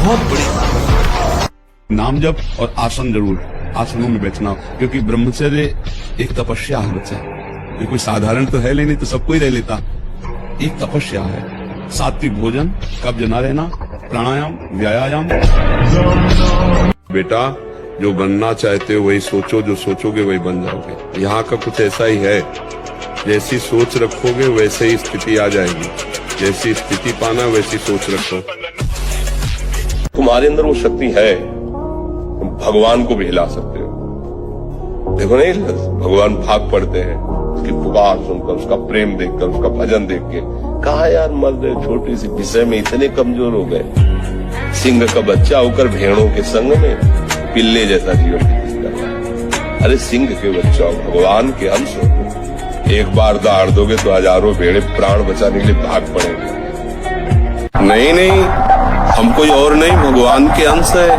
बहुत बड़ी। नाम जप और आसन जरूर, आसनों में बैठना, क्योंकि ब्रह्मचर्य एक तपस्या है बच्चा। ये कोई साधारण तो है नहीं तो सब कोई रह लेता, एक तपस्या है। सात्विक भोजन, कब्ज न रहना, प्राणायाम, व्यायाम। बेटा जो बनना चाहते हो वही सोचो, जो सोचोगे वही बन जाओगे। यहाँ का कुछ ऐसा ही है, जैसी सोच रखोगे वैसे ही स्थिति आ जाएगी। जैसी स्थिति पाना वैसी सोच रखो। तुम्हारे अंदर वो शक्ति है, तुम भगवान को भी हिला सकते हो। देखो नहीं, भगवान भाग पड़ते हैं उसकी पुकार सुनकर, उसका प्रेम देखकर, उसका भजन देख के। कहा यार मर्द छोटी सी विषय में इतने कमजोर हो गए। सिंह का बच्चा होकर भेड़ों के संग में पिल्ले जैसा जीवन व्यतीत कर रहा है। अरे सिंह के बच्चा हो, भगवान के अंश हो, एक बार दहाड़ दोगे तो हजारों भेड़े प्राण बचाने के लिए भाग पड़ेंगे। नहीं नहीं, हम कोई और नहीं, भगवान के अंश है।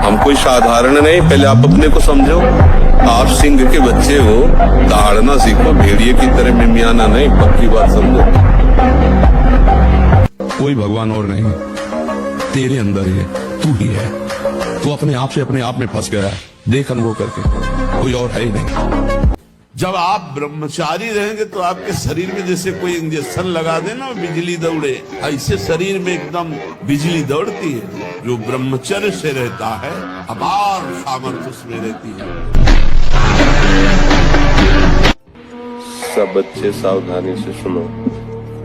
हम कोई साधारण नहीं। पहले आप अपने को समझो। आप सिंह के बच्चे हो, दहाड़ना सीखो, भेड़िए की तरह मिमियाना नहीं। पक्की बात समझो। कोई भगवान और नहीं, तेरे अंदर ही है, तू ही है। तू अपने आप से अपने आप में फंस गया है, देख अनुभव करके, कोई और है ही नहीं। जब आप ब्रह्मचारी रहेंगे तो आपके शरीर में जैसे कोई इंजेक्शन लगा देना बिजली दौड़े, ऐसे शरीर में एकदम बिजली दौड़ती है। जो ब्रह्मचर्य से रहता है अपार सामर्थ्य उसमें रहती है। सब बच्चे सावधानी से सुनो।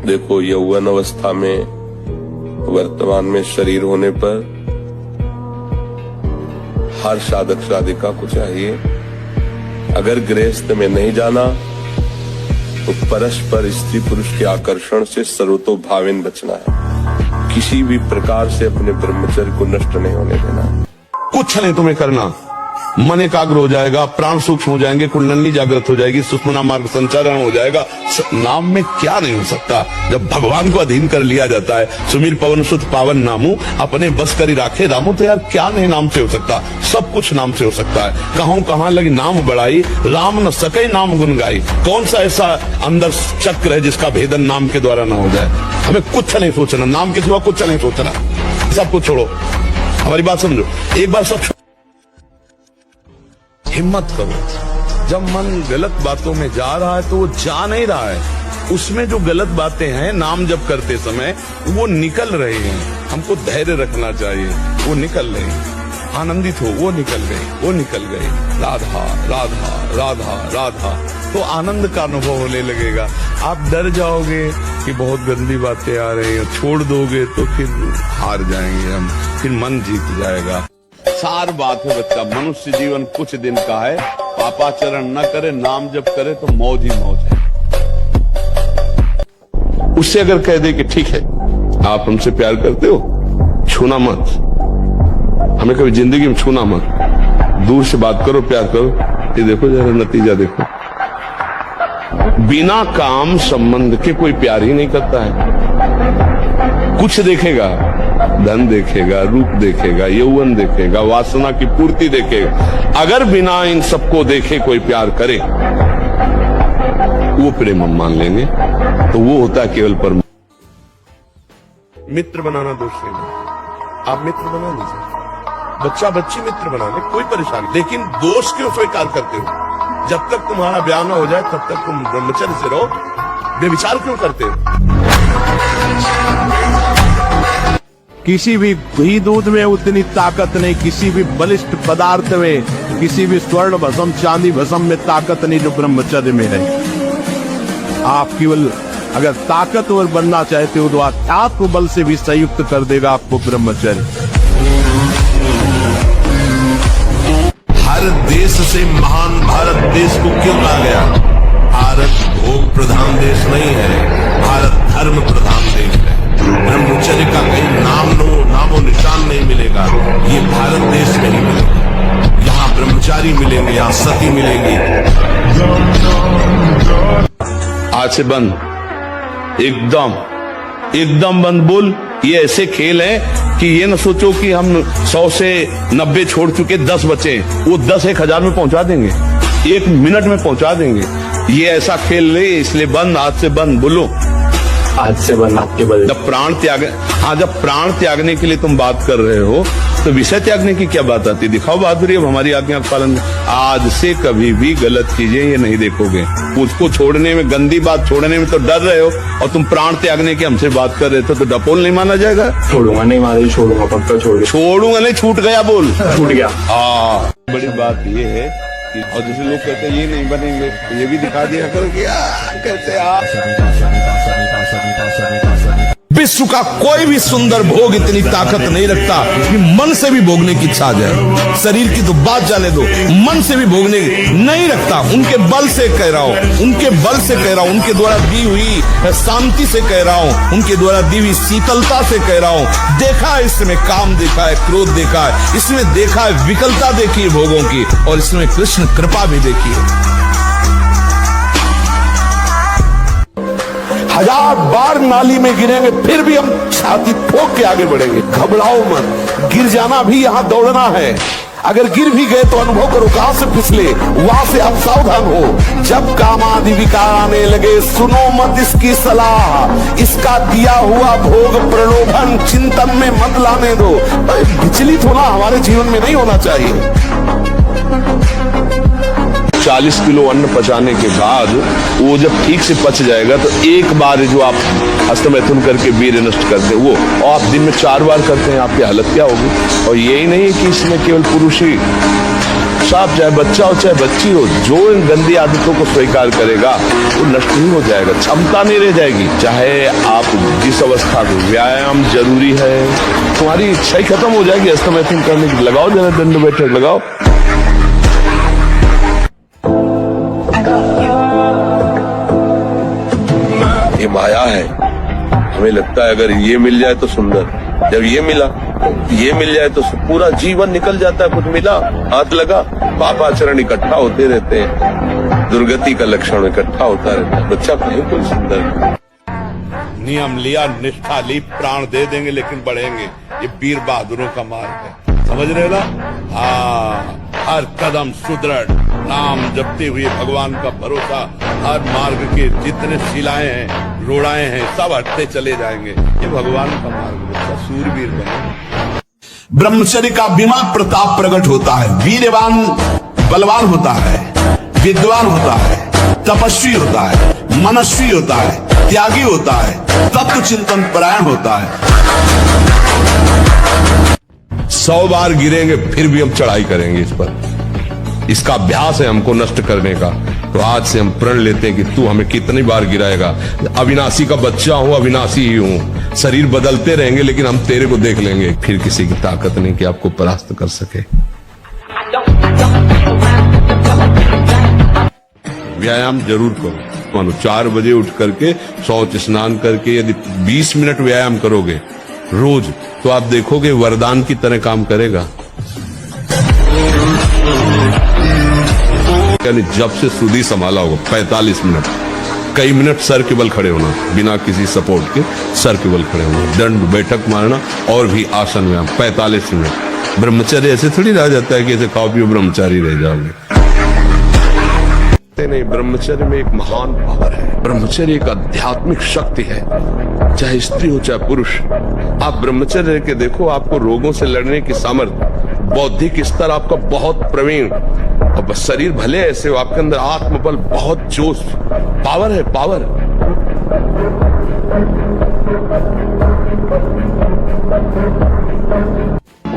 देखो, यौवन अवस्था में, वर्तमान में शरीर होने पर हर साधक साधिका को चाहिए, अगर गृहस्थ में नहीं जाना तो परस्पर स्त्री पुरुष के आकर्षण से सर्वतोभावेन बचना है। किसी भी प्रकार से अपने ब्रह्मचर्य को नष्ट नहीं होने देना। कुछ नहीं तुम्हें करना, मन एकाग्र हो जाएगा, प्राण सूक्ष्म हो जाएंगे, कुंडली जागृत हो जाएगी, सुषुम्ना मार्ग संचारण हो जाएगा। नाम में क्या नहीं हो सकता जब भगवान को अधीन कर लिया जाता है। सुमीर पवन सुत पावन नामू, अपने बस करी राखे रामू। तो यार क्या नहीं नाम से हो सकता, सब कुछ नाम से हो सकता है। कहूं कहां लगी नाम बढ़ाई, राम न सके नाम गुन गाई। कौन सा ऐसा अंदर चक्र है जिसका भेदन नाम के द्वारा न हो जाए। हमें कुछ नहीं सोचना, नाम के सिवा कुछ नहीं सोचना। सब कुछ छोड़ो, हमारी बात समझो। एक बार सब हिम्मत करो। जब मन गलत बातों में जा रहा है तो वो जा नहीं रहा है, उसमें जो गलत बातें हैं नाम जप करते समय वो निकल रहे हैं। हमको धैर्य रखना चाहिए, वो निकल रहे हैं। आनंदित हो, वो निकल गए, वो निकल गए। राधा राधा राधा राधा, तो आनंद का अनुभव होने लगेगा। आप डर जाओगे कि बहुत गंदी बातें आ रही हैं, छोड़ दोगे तो फिर हार जाएंगे हम, फिर मन जीत जाएगा। सार बात है बच्चा, मनुष्य जीवन कुछ दिन का है। पापाचरण न करे, नाम जप करे तो मौज ही मौज है। उससे अगर कह दे कि ठीक है आप हमसे प्यार करते हो, छूना मत, हमें कभी जिंदगी में छूना मत, दूर से बात करो, प्यार करो। ये देखो जरा नतीजा देखो। बिना काम संबंध के कोई प्यार ही नहीं करता है। कुछ देखेगा, धन देखेगा, रूप देखेगा, यौवन देखेगा, वासना की पूर्ति देखेगा। अगर बिना इन सबको देखे कोई प्यार करे वो प्रेम हम मान लेंगे, तो वो होता है केवल परम। मित्र बनाना दोष नहीं, आप मित्र बना लीजिए, बच्चा बच्ची मित्र बना ले, कोई परेशानी। लेकिन दोष क्यों स्वीकार करते हो? जब तक तुम्हारा ब्याह न हो जाए तब तक तुम ब्रह्मचर्य से रहो। बेविचार क्यों करते हो? किसी भी घी दूध में उतनी ताकत नहीं, किसी भी बलिष्ठ पदार्थ में, किसी भी स्वर्ण भस्म चांदी भस्म में ताकत नहीं जो ब्रह्मचर्य में है। आप केवल अगर ताकतवर बनना चाहते हो तो आत्म बल से भी संयुक्त कर देगा आपको ब्रह्मचर्य। हर देश से महान भारत देश को क्यों कहा गया? भारत भोग प्रधान देश नहीं है, भारत धर्म प्रधान देश है। ब्रह्मचर्य का कहीं नामो निशान नहीं मिलेगा, ये भारत देश में ही मिलेगा। यहाँ ब्रह्मचारी मिलेंगे, यहाँ सती मिलेंगी। आज से बंद, एकदम एकदम बंद। बोल, ये ऐसे खेल है कि ये न सोचो कि हम 100 से 90 छोड़ चुके, 10 बचे, वो 10 1000 में पहुंचा देंगे, 1 मिनट में पहुंचा देंगे। ये ऐसा खेल नहीं, इसलिए बंद, आज से बंद। बोलो आज से बल आपके बल। जब प्राण त्याग, हाँ, जब प्राण त्यागने के लिए तुम बात कर रहे हो तो विषय त्यागने की क्या बात आती? दिखाओ बहादुरी, अब हमारी आज्ञा का पालन। आज से कभी भी गलत चीजें ये नहीं देखोगे। उसको छोड़ने में, गंदी बात छोड़ने में तो डर रहे हो, और तुम प्राण त्यागने की हमसे बात कर रहे थे, तो डपोल नहीं माना जाएगा? छोड़ूंगा नहीं महाराज, छोड़ूंगा पक्का छोड़ूंगा नहीं, छूट गया बोल। छूट गया। हाँ, बड़ी बात ये है कि, और जैसे लोग कहते हैं ये नहीं बनेंगे, तो ये भी दिखा दिया करो कि कैसे विश्व का कोई भी सुंदर भोग इतनी ताकत नहीं रखता कि मन से भी भोगने की इच्छा आ जाए। शरीर की तो बात जाने दो, मन से भी भोगने नहीं रखता। उनके बल से कह रहा हूं, उनके बल से कह रहा हूं, उनके द्वारा दी हुई शांति से कह रहा हूं, उनके द्वारा दी हुई शीतलता से कह रहा हूं। देखा है इसमें काम, देखा है क्रोध, देखा है इसमें, देखा है विकलता देखी है भोगों की, और इसमें कृष्ण कृपा भी देखी है। हजार बार नाली में गिरेंगे फिर भी हम छाती ठोक के आगे बढ़ेंगे। घबराओ मत, गिर जाना भी यहाँ दौड़ना है। अगर गिर भी गए तो अनुभव करो कहां से फिसले, वहां से आप सावधान हो। जब कामादि विकार आने लगे सुनो मत इसकी सलाह, इसका दिया हुआ भोग प्रलोभन चिंतन में मत लाने दो। विचलित होना हमारे जीवन में नहीं होना चाहिए। 40 किलो अन्न पचाने के बाद वो जब ठीक से पच जाएगा तो एक बार जो आप हस्तमैथुन करके वीर्य नष्ट करते हैं वो, और आप दिन में 4 बार करते हैं, आपकी हालत क्या होगी? और यही नहीं है कि इसमें केवल पुरुष ही, साफ चाहे बच्चा हो चाहे बच्ची हो, जो इन गंदी आदतों को स्वीकार करेगा वो नष्ट ही हो जाएगा, क्षमता नहीं रह जाएगी। चाहे आप जिस अवस्था में, व्यायाम जरूरी है। तुम्हारी इच्छा ही खत्म हो जाएगी हस्तमैथुन करने की। लगाओ जरा दंड बैठक लगाओ। ये माया है। हमें लगता है अगर ये मिल जाए तो सुंदर, जब ये मिला, ये मिल जाए तो पूरा जीवन निकल जाता है। कुछ मिला, हाथ लगा, पापाचरण इकट्ठा होते रहते हैं, दुर्गति का लक्षण इकट्ठा होता रहता है। बच्चा कहीं कोई सुंदर नियम लिया, निष्ठा ली, प्राण दे देंगे लेकिन बढ़ेंगे। ये वीर बहादुरों का मार्ग है, समझ रहे ना? हाँ, हर कदम सुदृढ़, नाम जपते हुए भगवान का भरोसा, हर मार्ग के जितने शिलाएं हैं, रोड़ाएं हैं, सब हटते चले जाएंगे। ये भगवान का मार्ग है, सूरवीर बने। ब्रह्मचर्य का विमल प्रताप प्रकट होता है। वीरवान बलवान होता है, विद्वान होता है, तपस्वी होता है, मनस्वी होता है, त्यागी होता है, तत्व चिंतन परायण होता है। 100 बार गिरेंगे फिर भी हम चढ़ाई करेंगे इस पर। इसका अभ्यास है हमको नष्ट करने का। तो आज से हम प्रण लेते हैं कि तू हमें कितनी बार गिराएगा। अविनाशी का बच्चा हूं, अविनाशी ही हूं। शरीर बदलते रहेंगे लेकिन हम तेरे को देख लेंगे। फिर किसी की ताकत नहीं कि आपको परास्त कर सके। व्यायाम जरूर करो। मानो 4 बजे उठ करके शौच स्नान करके यदि 20 मिनट व्यायाम करोगे रोज, तो आप देखोगे वरदान की तरह काम करेगा। यानी जब से सुधी संभाला होगा 45 मिनट, कई मिनट सर के बल खड़े होना, बिना किसी सपोर्ट के सर के बल खड़े होना, दंड बैठक मारना, और भी आसन व्यायाम 45 मिनट। ब्रह्मचर्य ऐसे थोड़ी रह जाता है कि ऐसे खाओ पियो ब्रह्मचारी रह जाओगे। नहीं, ब्रह्मचर्य में एक महान पावर है। ब्रह्मचर्य एक आध्यात्मिक शक्ति है, चाहे स्त्री हो चाहे पुरुष। आप ब्रह्मचर्य के देखो, आपको रोगों से लड़ने की सामर्थ्य, बौद्धिक स्तर आपका बहुत प्रवीण, और शरीर भले ऐसे हो, आपके अंदर आत्मबल, बहुत जोश, पावर है, पावर।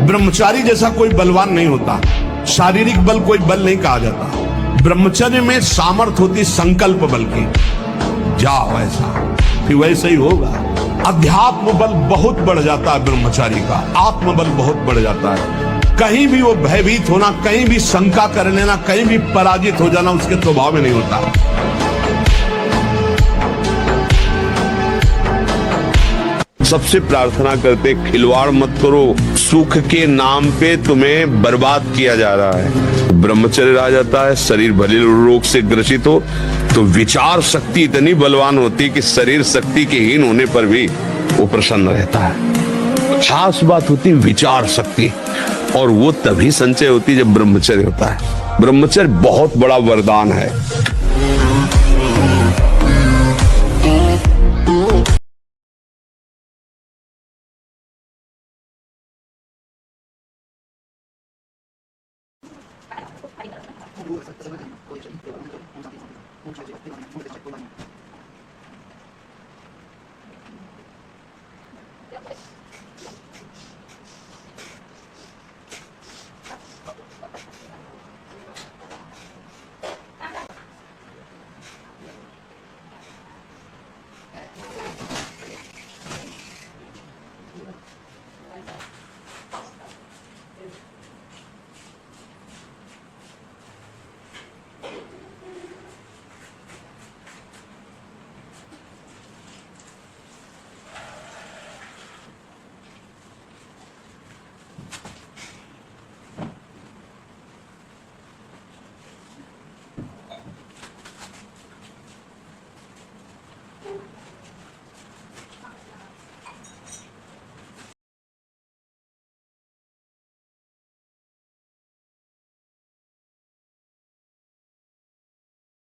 ब्रह्मचारी जैसा कोई बलवान नहीं होता, शारीरिक बल कोई बल नहीं कहा जाता। ब्रह्मचर्य में सामर्थ होती संकल्प बल की। जाओ ऐसा, फिर वैसे ही होगा। अध्यात्म बल बहुत बढ़ जाता है ब्रह्मचारी का, आत्मबल बहुत बढ़ जाता है। कहीं भी वो भयभीत होना, कहीं भी शंका कर लेना, कहीं भी पराजित हो जाना उसके स्वभाव में नहीं होता। सबसे प्रार्थना करते, खिलवाड़ मत करो, सुख के नाम पे तुम्हें बर्बाद किया जा रहा है। ब्रह्मचर्य आ जाता है, शरीर भले रोग से ग्रसित हो तो विचार शक्ति इतनी बलवान होती है कि शरीर शक्ति के हीन होने पर भी वो प्रसन्न रहता है। खास बात होती है विचार शक्ति, और वो तभी संचय होती है जब ब्रह्मचर्य होता है। ब्रह्मचर्य बहुत बड़ा वरदान है। Thank you.